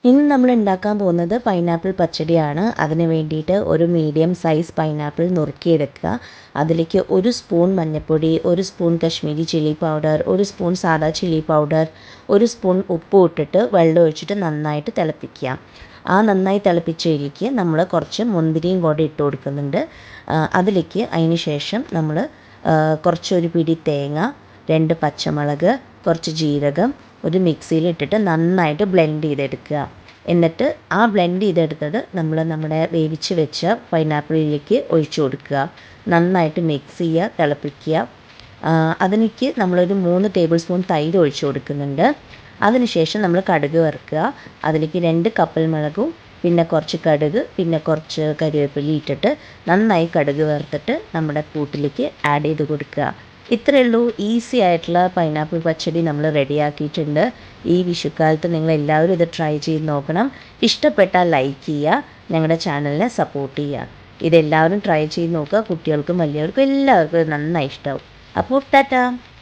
ഇന്ന് നമ്മൾ ഉണ്ടാക്കാൻ പോകുന്നത് പൈനാപ്പിൾ പച്ചടിയാണ്. അതിന് വേണ്ടിയിട്ട് ഒരു മീഡിയം സൈസ് പൈനാപ്പിൾ നുറുക്കിയെടുക്കുക. അതിലേക്ക് 1 സ്പൂൺ മഞ്ഞൾപ്പൊടി, 1 spoon Kashmiri chilli powder, 1 spoon സാദാ ചില്ലി പൗഡർ, 1 സ്പൂൺ ഉപ്പും ഇട്ടിട്ട് വെള്ളം ഒഴിച്ചിട്ട് നന്നായിട്ട് തിളപ്പിക്കുക. ആ നന്നായി തിളപ്പിച്ചതിലേക്ക് നമ്മൾ കുറച്ച് മുന്തിരിയും കൂടെ ഇട്ട് കൊടുക്കുന്നുണ്ട്. അതിലേക്ക് അതിന് ശേഷം നമ്മൾ കുറച്ചൊരു പിടി തേങ്ങ, 2 പച്ചമുളക്, കുറച്ച് ജീരകം ഒരു മിക്സിയിൽ ഇട്ടിട്ട് നന്നായിട്ട് ബ്ലെൻഡ് ചെയ്തെടുക്കുക. എന്നിട്ട് ആ ബ്ലെൻഡ് ചെയ്തെടുത്തത് നമ്മുടെ വേവിച്ച് വെച്ച പൈനാപ്പിളിലേക്ക് ഒഴിച്ചു കൊടുക്കുക. നന്നായിട്ട് മിക്സ് ചെയ്യുക, തിളപ്പിക്കുക. അതിലേക്ക് നമ്മളൊരു 3 ടേബിൾ സ്പൂൺ തൈര് ഒഴിച്ചു കൊടുക്കുന്നുണ്ട്. അതിനുശേഷം നമ്മൾ കടുക് വറുക്കുക. അതിലേക്ക് 2 കപ്പൽ മുളകും പിന്നെ കുറച്ച് കടുക് പിന്നെ കുറച്ച് കരിവേപ്പില ഇട്ടിട്ട് നന്നായി കടുക് വറുത്തിട്ട് നമ്മുടെ കൂട്ടിലേക്ക് ആഡ് ചെയ്ത് കൊടുക്കുക. ഇത്രയേ ഉള്ളൂ. ഈസി ആയിട്ടുള്ള പൈനാപ്പിൾ പച്ചടി നമ്മൾ റെഡിയാക്കിയിട്ടുണ്ട്. ഈ വിഷുക്കാലത്ത് നിങ്ങളെല്ലാവരും ഇത് ട്രൈ ചെയ്ത് നോക്കണം. ഇഷ്ടപ്പെട്ടാൽ ലൈക്ക് ചെയ്യുക, ഞങ്ങളുടെ ചാനലിനെ സപ്പോർട്ട് ചെയ്യുക. ഇതെല്ലാവരും ട്രൈ ചെയ്ത് നോക്കുക. കുട്ടികൾക്കും വലിയവർക്കും എല്ലാവർക്കും നന്നായി ഇഷ്ടമാവും. അപ്പോൾ ടാറ്റാ.